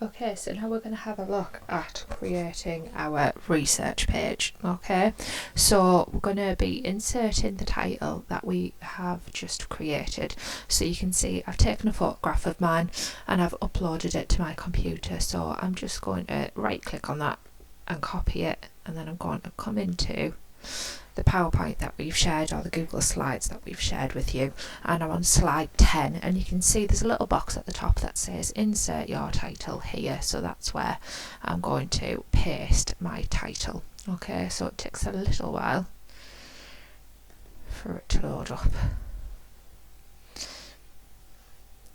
Okay, so now we're going to have a look at creating our research page. Okay, so we're going to be inserting the title that we have just created. So you can see I've taken a photograph of mine and I've uploaded it to my computer. So I'm just going to right click on that and copy it, and then I'm going to come into the PowerPoint that we've shared, or the Google Slides that we've shared with you, and I'm on slide 10, and you can see there's a little box at the top that says insert your title here. So that's where I'm going to paste my title. Okay, so it takes a little while for it to load up,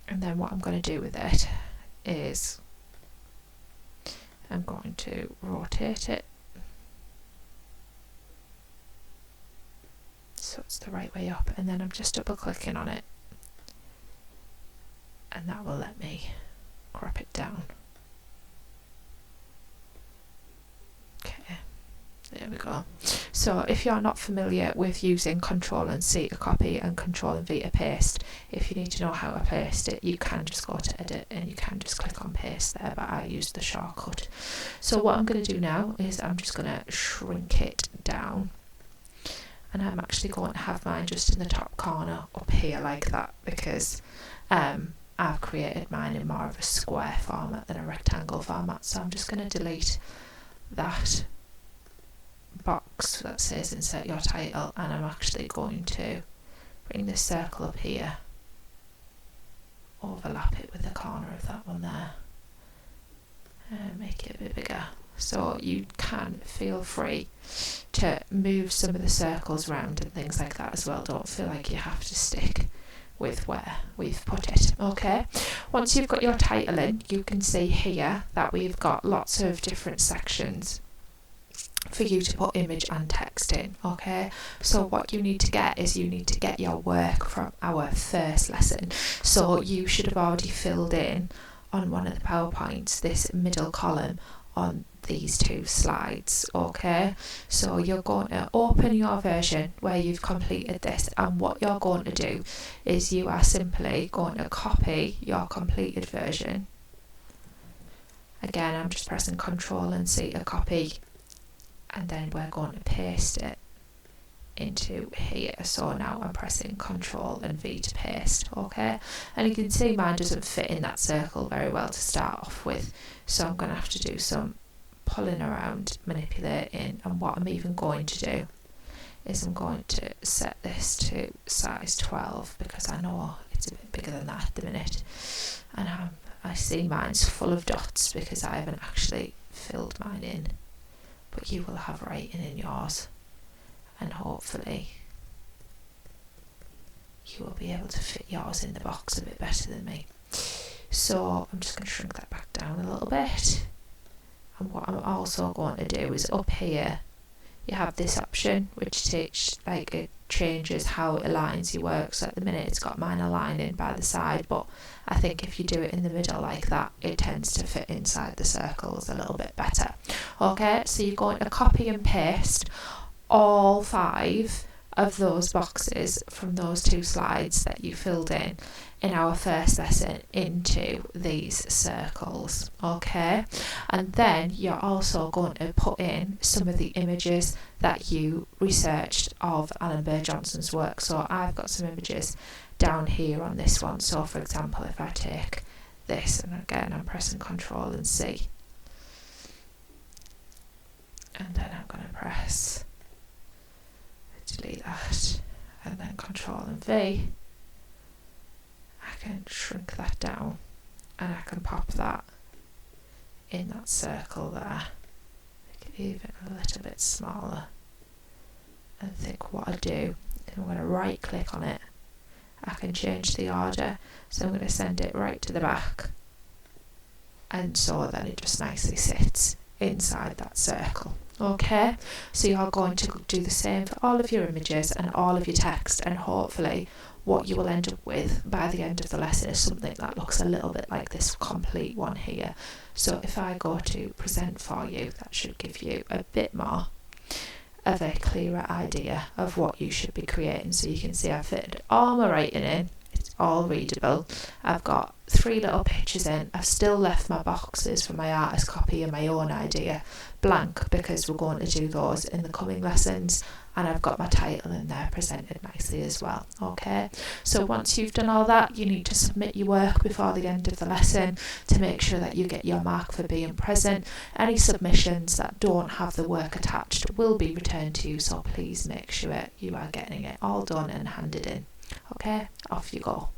and then what I'm going to do with it is I'm going to rotate it so it's the right way up, and then I'm just double clicking on it, and that will let me crop it down. Okay, there we go. So if you're not familiar with using Control and C to copy and Control and V to paste, if you need to know how to paste it, you can just go to edit and you can just click on paste there, but I use the shortcut. So what I'm going to do now is I'm just going to shrink it down, and I'm actually going to have mine just in the top corner up here like that, because I've created mine in more of a square format than a rectangle format. So I'm just going to delete that box that says insert your title, and I'm actually going to bring this circle up here, overlap it with the corner of that one there, and make it a bit bigger. So you can feel free to move some of the circles around and things like that as well. Don't feel like you have to stick with where we've put it. Okay, once you've got your title in, you can see here that we've got lots of different sections for you to put image and text in. Okay, so what you need to get is you need to get your work from our first lesson. So you should have already filled in on one of the PowerPoints this middle column on these two slides. Okay, so you're going to open your version where you've completed this, and what you're going to do is you are simply going to copy your completed version. Again, I'm just pressing Control and C to copy, and then we're going to paste it into here. So now I'm pressing Control and V to paste. Okay, and you can see mine doesn't fit in that circle very well to start off with, so I'm going to have to do some pulling around, manipulating, and what I'm even going to do is I'm going to set this to size 12 because I know it's a bit bigger than that at the minute, and I see mine's full of dots because I haven't actually filled mine in, but you will have writing in yours, and hopefully you will be able to fit yours in the box a bit better than me. So I'm just going to shrink that back down a little bit, and what I'm also going to do is up here you have this option which it changes how it aligns your work. So at the minute it's got mine aligning by the side, but I think if you do it in the middle like that, it tends to fit inside the circles a little bit better. Okay, so you're going to copy and paste all 5 of those boxes from those 2 slides that you filled in our first lesson into these circles. Okay, and then you're also going to put in some of the images that you researched of Alan Burr Johnson's work. So I've got some images down here on this one. So for example, if I take this, and again I'm pressing Control and C, and then I'm going to press delete that, and then Control and V, I can shrink that down and I can pop that in that circle there, make it even a little bit smaller, and think what I do is I'm going to right click on it. I can change the order, so I'm going to send it right to the back, and so then it just nicely sits inside that circle. Okay, so you're going to do the same for all of your images and all of your text, and hopefully what you will end up with by the end of the lesson is something that looks a little bit like this complete one here. So if I go to present for you, that should give you a bit more of a clearer idea of what you should be creating. So you can see I've fitted all my writing in, it's all readable. I've got 3 little pictures in. I've still left my boxes for my artist copy and my own idea blank because we're going to do those in the coming lessons, and I've got my title in there presented nicely as well. Okay, so once you've done all that, you need to submit your work before the end of the lesson to make sure that you get your mark for being present. Any submissions that don't have the work attached will be returned to you, so please make sure you are getting it all done and handed in. Okay, off you go.